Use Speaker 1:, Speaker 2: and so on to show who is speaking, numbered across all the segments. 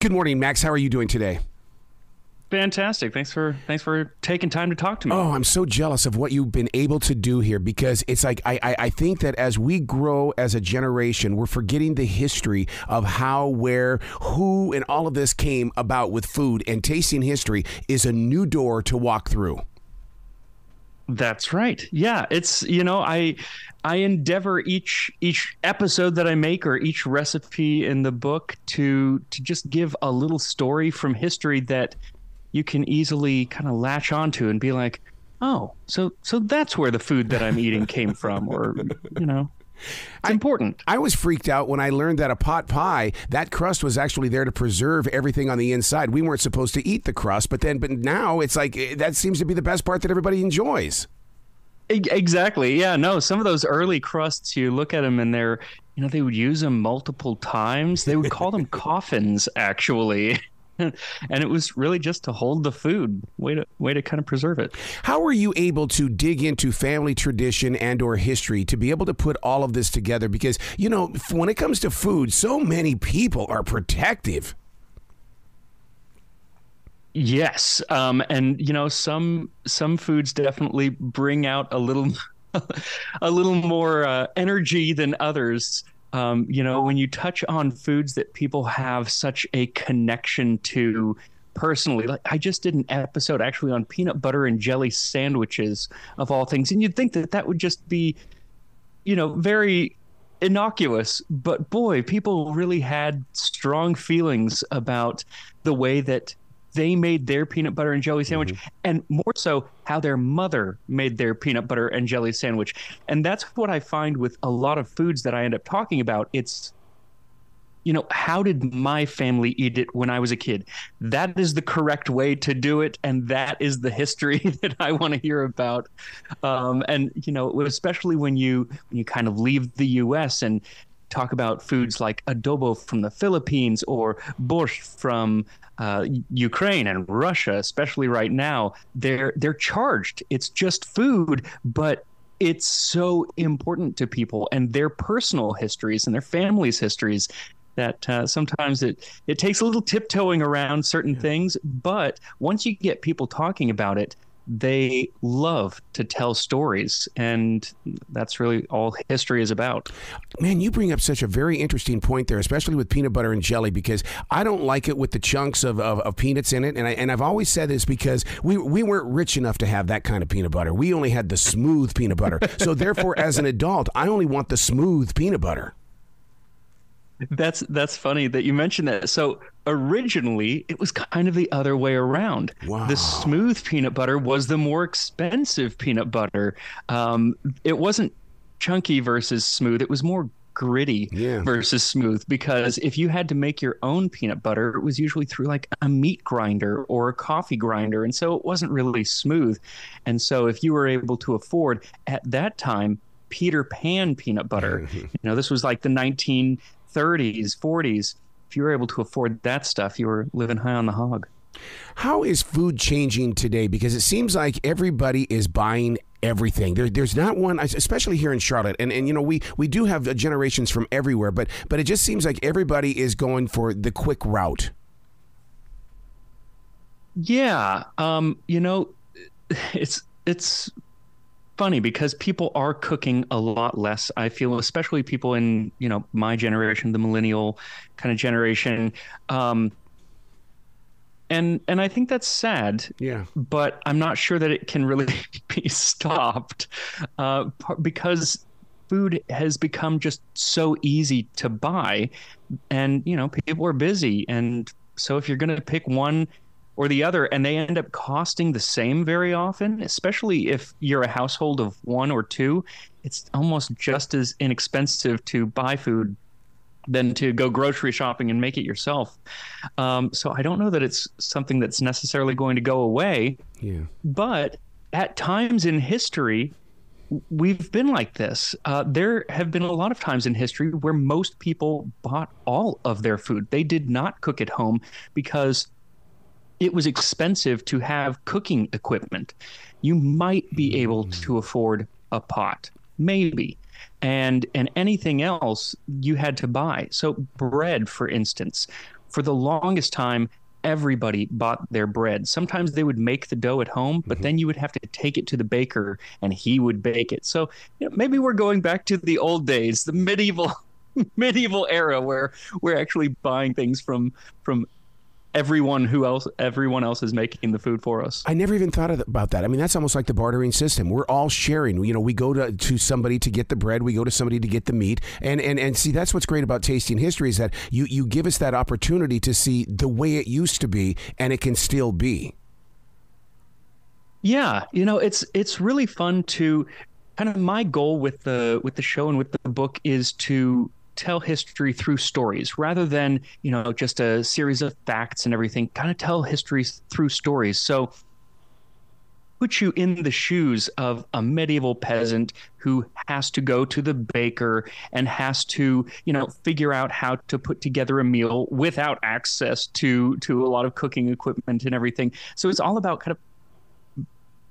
Speaker 1: Good morning, Max. How are you doing today?
Speaker 2: Fantastic. Thanks for taking time to talk to me.
Speaker 1: Oh, I'm so jealous of what you've been able to do here, because it's like I think that as we grow as a generation, we're forgetting the history of how, where, who, and all of this came about with food, and tasting history is a new door to walk through.
Speaker 2: That's right. Yeah, it's I endeavor each episode that I make or each recipe in the book to just give a little story from history that you can easily kind of latch onto and be like, "Oh, so that's where the food that I'm eating came from," or it's important.
Speaker 1: I was freaked out when I learned that a pot pie, that crust was actually there to preserve everything on the inside. We weren't supposed to eat the crust, but now it's like that seems to be the best part that everybody enjoys.
Speaker 2: Exactly. Yeah, no, some of those early crusts, you look at them and they would use them multiple times. They would call them coffins, actually. And it was really just to hold the food, way to kind of preserve it.
Speaker 1: How were you able to dig into family tradition and or history to be able to put all of this together? Because, when it comes to food, so many people are protective.
Speaker 2: Yes. And some foods definitely bring out a little a little more energy than others. When you touch on foods that people have such a connection to personally, like I just did an episode actually on peanut butter and jelly sandwiches of all things. And you'd think that would just be, very innocuous. But boy, people really had strong feelings about the way that they made their peanut butter and jelly sandwich, and more so how their mother made their peanut butter and jelly sandwich. And that's what I find with a lot of foods that I end up talking about. It's, how did my family eat it when I was a kid? That is the correct way to do it. And that is the history that I want to hear about. And especially when you kind of leave the U.S. and talk about foods like adobo from the Philippines or borscht from Ukraine and Russia, especially right now, they're charged. It's just food, but it's so important to people and their personal histories and their families' histories that sometimes it takes a little tiptoeing around certain things. But once you get people talking about it, they love to tell stories, and that's really all history is about.
Speaker 1: Man, you bring up such a very interesting point there, especially with peanut butter and jelly, because I don't like it with the chunks of peanuts in it, and I've always said this because we weren't rich enough to have that kind of peanut butter. We only had the smooth peanut butter. So therefore, as an adult, I only want the smooth peanut butter.
Speaker 2: That's funny that you mentioned that. So originally, it was kind of the other way around.
Speaker 1: Wow.
Speaker 2: The smooth peanut butter was the more expensive peanut butter. It wasn't chunky versus smooth. It was more gritty versus smooth, because if you had to make your own peanut butter, it was usually through like a meat grinder or a coffee grinder. And so it wasn't really smooth. And so if you were able to afford at that time Peter Pan peanut butter, this was like the 1930s, 40s. If you were able to afford that stuff, you were living high on the hog.
Speaker 1: How is food changing today? Because it seems like everybody is buying everything. There's not one, especially here in Charlotte. And we do have generations from everywhere, but it just seems like everybody is going for the quick route.
Speaker 2: Yeah. It's funny because people are cooking a lot less, I feel, especially people in, my generation, the millennial kind of generation. And I think that's sad.
Speaker 1: Yeah.
Speaker 2: But I'm not sure that it can really be stopped because food has become just so easy to buy, and, people are busy. And so if you're going to pick one or the other, and they end up costing the same very often, especially if you're a household of one or two, it's almost just as inexpensive to buy food than to go grocery shopping and make it yourself. So I don't know that it's something that's necessarily going to go away.
Speaker 1: Yeah.
Speaker 2: But at times in history, we've been like this. There have been a lot of times in history where most people bought all of their food. They did not cook at home because it was expensive to have cooking equipment. You might be able to afford a pot, maybe. And anything else you had to buy. So bread, for instance, for the longest time, everybody bought their bread. Sometimes they would make the dough at home, but then you would have to take it to the baker and he would bake it. So maybe we're going back to the old days, the medieval era, where we're actually buying things from everyone else is making the food for us.
Speaker 1: I never even thought about that. I mean, that's almost like the bartering system. We're all sharing. We go to somebody to get the bread. We go to somebody to get the meat. And see, that's what's great about Tasting History is that you give us that opportunity to see the way it used to be, and it can still be.
Speaker 2: Yeah, it's really fun to kind of, my goal with the show and with the book is to tell history through stories rather than, just a series of facts and everything. Kind of tell history through stories. So put you in the shoes of a medieval peasant who has to go to the baker and has to, figure out how to put together a meal without access to a lot of cooking equipment and everything. So it's all about kind of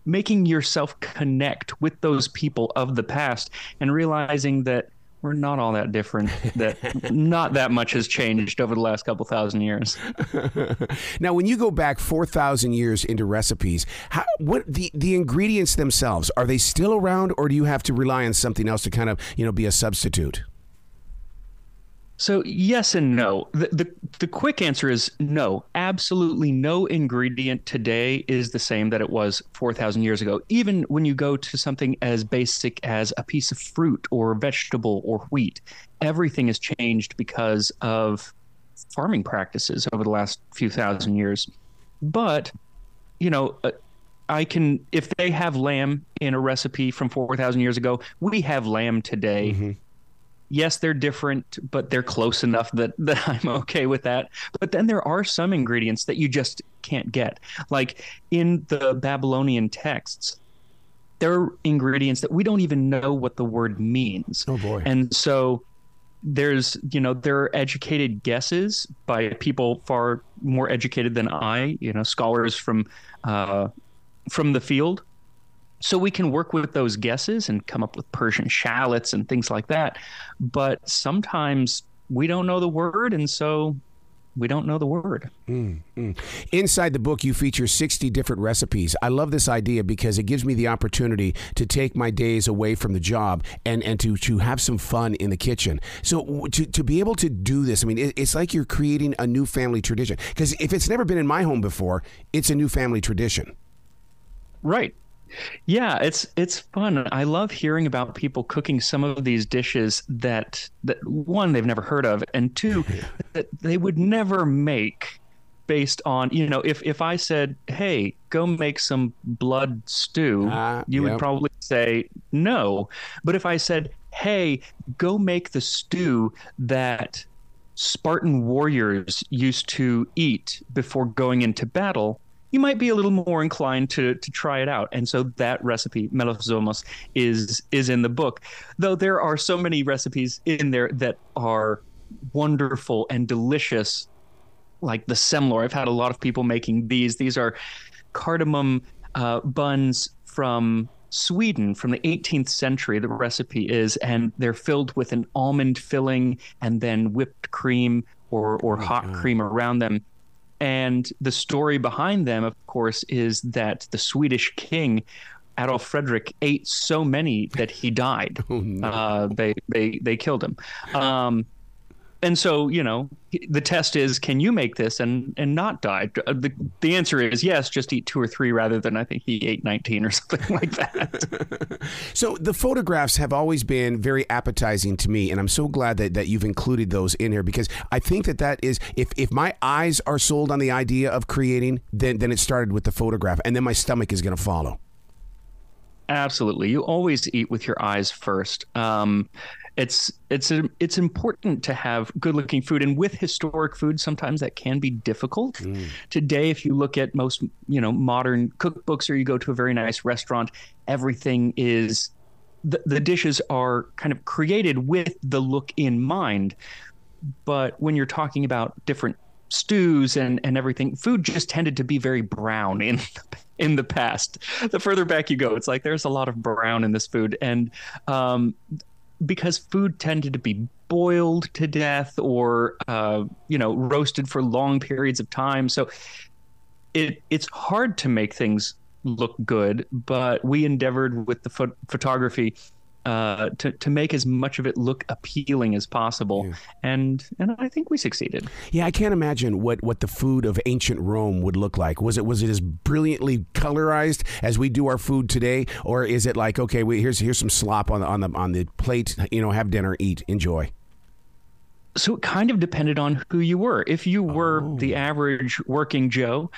Speaker 2: making yourself connect with those people of the past and realizing that we're not all that different, that not that much has changed over the last couple thousand years.
Speaker 1: Now, when you go back 4,000 years into recipes, what the ingredients themselves, are they still around, or do you have to rely on something else to kind of, be a substitute?
Speaker 2: So yes and no. The quick answer is no. Absolutely no ingredient today is the same that it was 4,000 years ago. Even when you go to something as basic as a piece of fruit or vegetable or wheat, everything has changed because of farming practices over the last few thousand years. But, if they have lamb in a recipe from 4,000 years ago, we have lamb today. Mm-hmm. Yes, they're different, but they're close enough that I'm okay with that. But then there are some ingredients that you just can't get. Like in the Babylonian texts, there are ingredients that we don't even know what the word means.
Speaker 1: Oh, boy.
Speaker 2: And so there are educated guesses by people far more educated than I, scholars from the field. So we can work with those guesses and come up with Persian shallots and things like that. But sometimes we don't know the word, and so we don't know the word.
Speaker 1: Inside the book, you feature 60 different recipes. I love this idea because it gives me the opportunity to take my days away from the job and to have some fun in the kitchen. So to be able to do this, I mean, it's like you're creating a new family tradition. Because if it's never been in my home before, it's a new family tradition.
Speaker 2: Right. Yeah, it's fun. I love hearing about people cooking some of these dishes that one, they've never heard of, and two, that they would never make based on, if I said, hey, go make some blood stew, you would probably say no. But if I said, hey, go make the stew that Spartan warriors used to eat before going into battle, you might be a little more inclined to try it out. And so that recipe, melosomos, is in the book. Though there are so many recipes in there that are wonderful and delicious, like the semlor. I've had a lot of people making these. These are cardamom buns from Sweden from the 18th century, the recipe is, and they're filled with an almond filling and then whipped cream or hot cream around them. And the story behind them, of course, is that the Swedish king, Adolf Fredrik, ate so many that he died. Oh, no. They killed him. And so, the test is, can you make this and not die? The answer is yes, just eat 2 or 3 rather than I think he ate 19 or something like that.
Speaker 1: So the photographs have always been very appetizing to me, and I'm so glad that you've included those in here, because I think that is, if my eyes are sold on the idea of creating, then it started with the photograph, and then my stomach is going to follow.
Speaker 2: Absolutely. You always eat with your eyes first. It's important to have good-looking food, and with historic food, sometimes that can be difficult. Today, if you look at most modern cookbooks, or you go to a very nice restaurant, everything is the dishes are kind of created with the look in mind. But when you're talking about different stews and everything, food just tended to be very brown in the past. The further back you go, it's like there's a lot of brown in this food, and because food tended to be boiled to death or roasted for long periods of time. So it's hard to make things look good, but we endeavored with the photography to make as much of it look appealing as possible. Yeah. And I think we succeeded.
Speaker 1: Yeah, I can't imagine what the food of ancient Rome would look like. Was it as brilliantly colorized as we do our food today, or is it like, okay, here's some slop on the plate, have dinner, eat, enjoy?
Speaker 2: So it kind of depended on who you were. If you were the average working Joe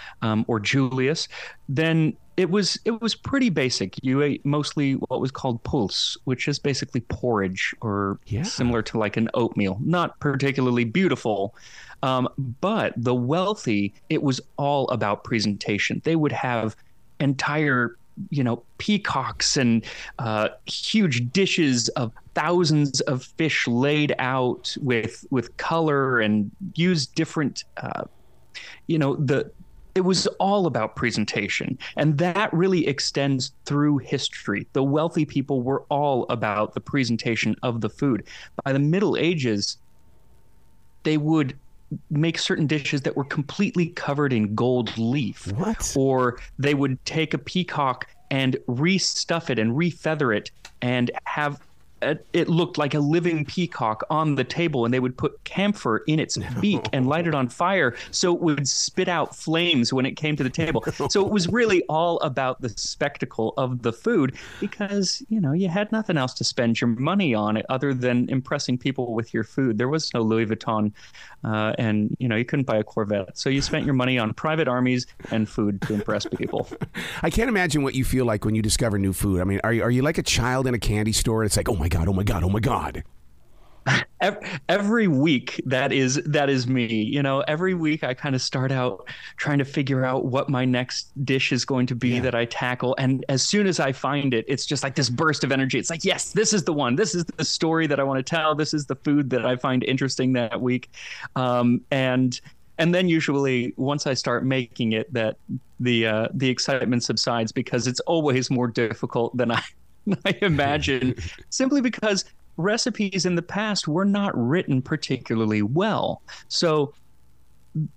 Speaker 2: or Julius, then it was pretty basic. You ate mostly what was called pulse, which is basically porridge or similar to like an oatmeal. Not particularly beautiful, but the wealthy, it was all about presentation. They would have entire peacocks and huge dishes of thousands of fish laid out with color and use different it was all about presentation, and that really extends through history. The wealthy people were all about the presentation of the food. By the Middle Ages, they would make certain dishes that were completely covered in gold leaf.
Speaker 1: What?
Speaker 2: Or they would take a peacock and restuff it and refeather it and have it looked like a living peacock on the table, and they would put camphor in its beak and light it on fire so it would spit out flames when it came to the table. So it was really all about the spectacle of the food because, you had nothing else to spend your money on other than impressing people with your food. There was no Louis Vuitton and, you couldn't buy a Corvette. So you spent your money on private armies and food to impress people.
Speaker 1: I can't imagine what you feel like when you discover new food. I mean, are you like a child in a candy store? It's like, oh my God, oh my God, oh my God.
Speaker 2: Every week, that is me. Every week I kind of start out trying to figure out what my next dish is going to be that I tackle. And as soon as I find it, it's just like this burst of energy. It's like, yes, this is the one. This is the story that I want to tell. This is the food that I find interesting that week. And then usually once I start making it, that the excitement subsides because it's always more difficult than I imagine, simply because recipes in the past were not written particularly well. So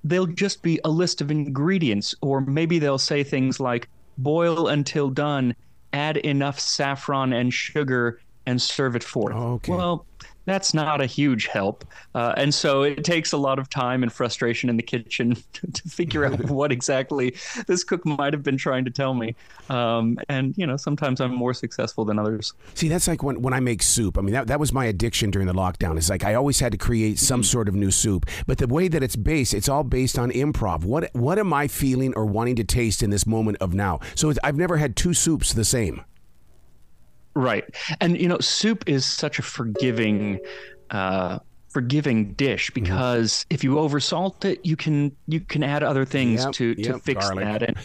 Speaker 2: they'll just be a list of ingredients, or maybe they'll say things like boil until done, add enough saffron and sugar, and serve it forth.
Speaker 1: Okay.
Speaker 2: Well, that's not a huge help. And so it takes a lot of time and frustration in the kitchen to figure out what exactly this cook might have been trying to tell me. And, sometimes I'm more successful than others.
Speaker 1: See, that's like when I make soup. I mean, that was my addiction during the lockdown. It's like I always had to create some sort of new soup. But the way that it's all based on improv. What am I feeling or wanting to taste in this moment of now? So I've never had two soups the same.
Speaker 2: Right. And, soup is such a forgiving dish because if you oversalt it, you can add other things to fix garlic. That. And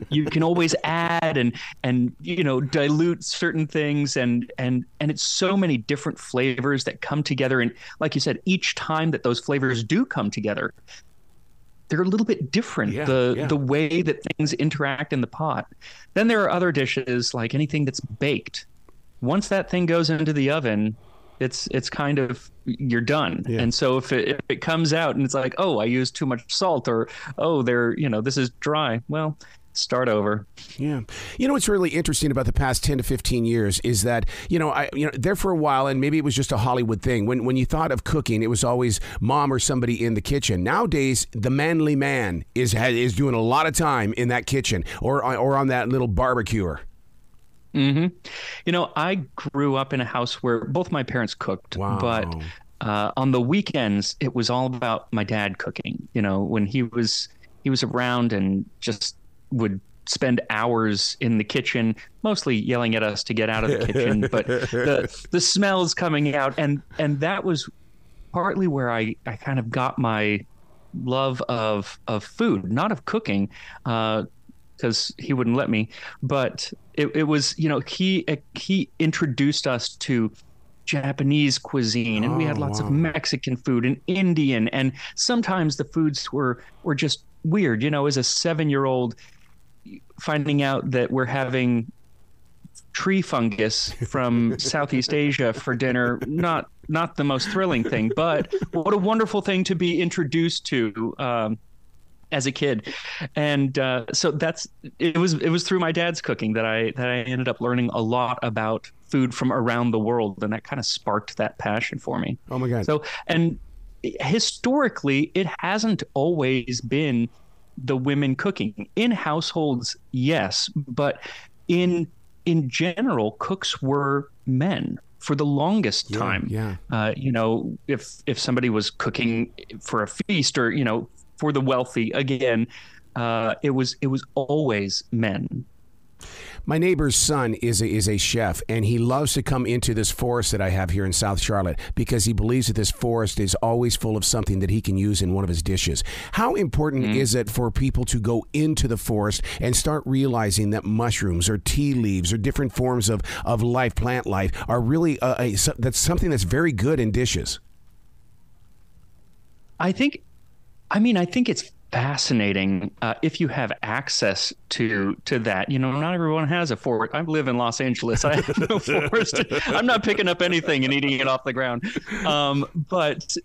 Speaker 2: you can always add and dilute certain things. And it's so many different flavors that come together. And like you said, each time that those flavors do come together, they're a little bit different, the way that things interact in the pot. Then there are other dishes like anything that's baked. Once that thing goes into the oven, it's kind of, you're done. Yeah. And so if it comes out and it's like, oh, I used too much salt, or, oh, this is dry. Well, start over.
Speaker 1: Yeah. What's really interesting about the past 10 to 15 years is that, there for a while, and maybe it was just a Hollywood thing. When you thought of cooking, it was always mom or somebody in the kitchen. Nowadays, the manly man is doing a lot of time in that kitchen or on that little barbecuer.
Speaker 2: Mm-hmm. I grew up in a house where both my parents cooked,
Speaker 1: wow.
Speaker 2: but on the weekends, it was all about my dad cooking. When he was around and just would spend hours in the kitchen, mostly yelling at us to get out of the kitchen, but the smells coming out. And that was partly where I kind of got my love of food, not of cooking, because he wouldn't let me, but it was, he introduced us to Japanese cuisine, and we had lots of Mexican food and Indian, and sometimes the foods were just weird. As a 7-year-old, finding out that we're having tree fungus from Southeast Asia for dinner, not not the most thrilling thing, but what a wonderful thing to be introduced to as a kid. And so it was through my dad's cooking that I ended up learning a lot about food from around the world, and that kind of sparked that passion for me.
Speaker 1: Oh my God.
Speaker 2: So, and historically, it hasn't always been the women cooking in households, yes, but in general, cooks were men for the longest time.
Speaker 1: Yeah.
Speaker 2: If somebody was cooking for a feast or for the wealthy, again, it was always men.
Speaker 1: My neighbor's son is a chef, and he loves to come into this forest that I have here in South Charlotte because he believes that this forest is always full of something that he can use in one of his dishes. How important is it for people to go into the forest and start realizing that mushrooms or tea leaves or different forms of life, plant life, are really that's something that's very good in dishes?
Speaker 2: I think it's fascinating if you have access to that. Not everyone has a forest. I live in Los Angeles. I have no forest. I'm not picking up anything and eating it off the ground. But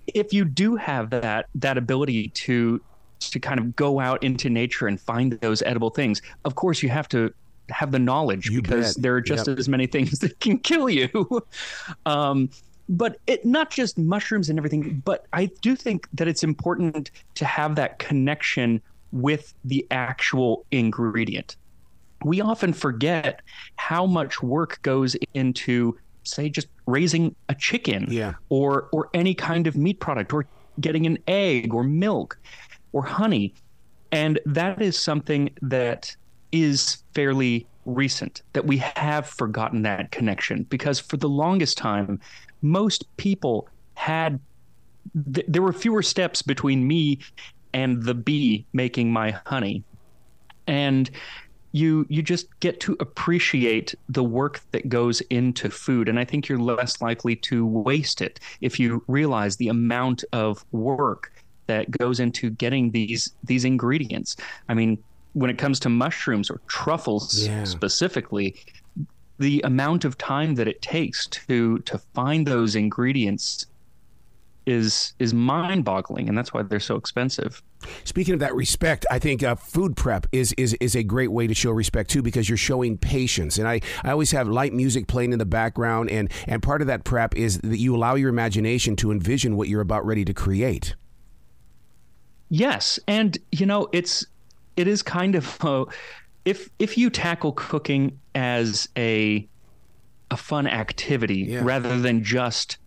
Speaker 2: if you do have that ability to kind of go out into nature and find those edible things, of course you have to have the knowledge because there are just as many things that can kill you. But not just mushrooms and everything, but I do think that it's important to have that connection with the actual ingredient. We often forget how much work goes into, say, just raising a chicken or any kind of meat product, or getting an egg or milk or honey. And that is something that is fairly recent, that we have forgotten that connection, because for the longest time, most people there were fewer steps between me and the bee making my honey. And you just get to appreciate the work that goes into food. And I think you're less likely to waste it if you realize the amount of work that goes into getting these ingredients. I mean, when it comes to mushrooms or truffles specifically, the amount of time that it takes to find those ingredients is mind-boggling, and that's why they're so expensive.
Speaker 1: Speaking of that respect, I think food prep is a great way to show respect too, because you're showing patience. And I always have light music playing in the background, and part of that prep is that you allow your imagination to envision what you're about ready to create.
Speaker 2: Yes, and it is kind of if you tackle cooking as a fun activity rather than just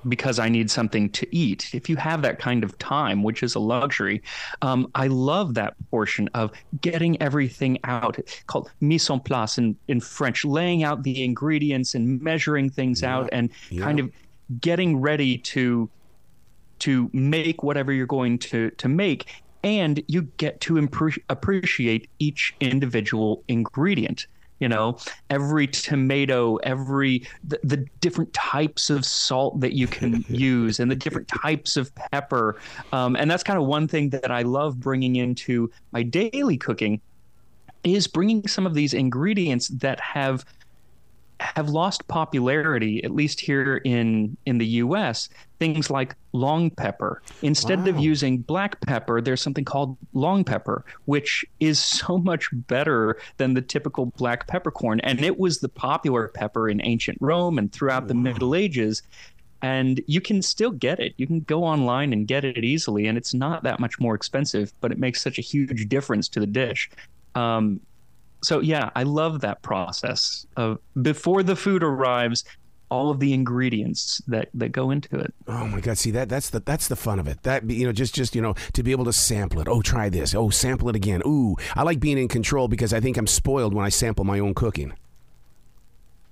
Speaker 2: because I need something to eat, if you have that kind of time, which is a luxury, I love that portion of getting everything out, called mise en place in French, laying out the ingredients and measuring things out and kind of getting ready to make whatever you're going to make. And you get to appreciate each individual ingredient. Every tomato, the different types of salt that you can use, and the different types of pepper. And that's kind of one thing that I love bringing into my daily cooking, is bringing some of these ingredients that have lost popularity, at least here in the U.S., things like long pepper. Instead of using black pepper, there's something called long pepper, which is so much better than the typical black peppercorn. And it was the popular pepper in ancient Rome and throughout the Middle Ages. And you can still get it. You can go online and get it easily, and it's not that much more expensive, but it makes such a huge difference to the dish. So yeah, I love that process of before the food arrives, all of the ingredients that go into it.
Speaker 1: Oh my God! See that's the fun of it. That just to be able to sample it. Oh, try this. Oh, sample it again. Ooh, I like being in control because I think I'm spoiled when I sample my own cooking.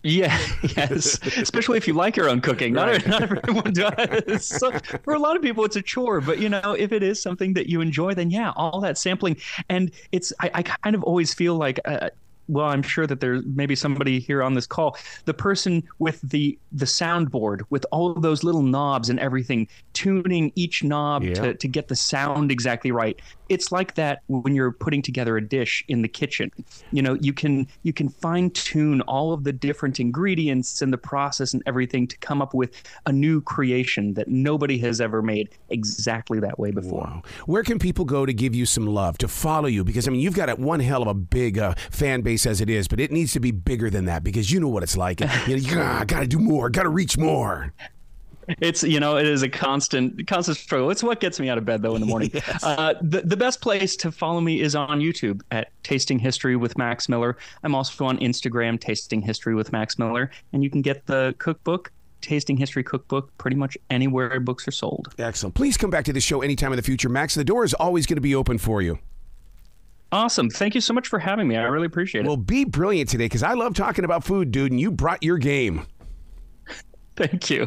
Speaker 2: Yeah, yes, especially if you like your own cooking. Not everyone does. So for a lot of people, it's a chore. But if it is something that you enjoy, then all that sampling. And I kind of always feel like well, I'm sure that there's maybe somebody here on this call, the person with the soundboard with all of those little knobs and everything, tuning each knob
Speaker 1: Yeah.
Speaker 2: to get the sound exactly right. It's like that when you're putting together a dish in the kitchen. You know, you can fine tune all of the different ingredients and the process and everything to come up with a new creation that nobody has ever made exactly that way before.
Speaker 1: Wow. Where can people go to give you some love, to follow you? Because, I mean, you've got one hell of a big fan base as it is, but it needs to be bigger than that because you know what it's like. You know, got to do more, got to reach more.
Speaker 2: It's, you know, it is a constant struggle. It's what gets me out of bed, though, in the morning.
Speaker 1: Yes.
Speaker 2: The best place to follow me is on YouTube at Tasting History with Max Miller. I'm also on Instagram, Tasting History with Max Miller. And you can get the cookbook, Tasting History Cookbook, pretty much anywhere books are sold.
Speaker 1: Excellent. Please come back to the show anytime in the future, Max. The door is always going to be open for you.
Speaker 2: Awesome. Thank you so much for having me. I really appreciate it.
Speaker 1: Well, be brilliant today because I love talking about food, dude, and you brought your game.
Speaker 2: Thank you.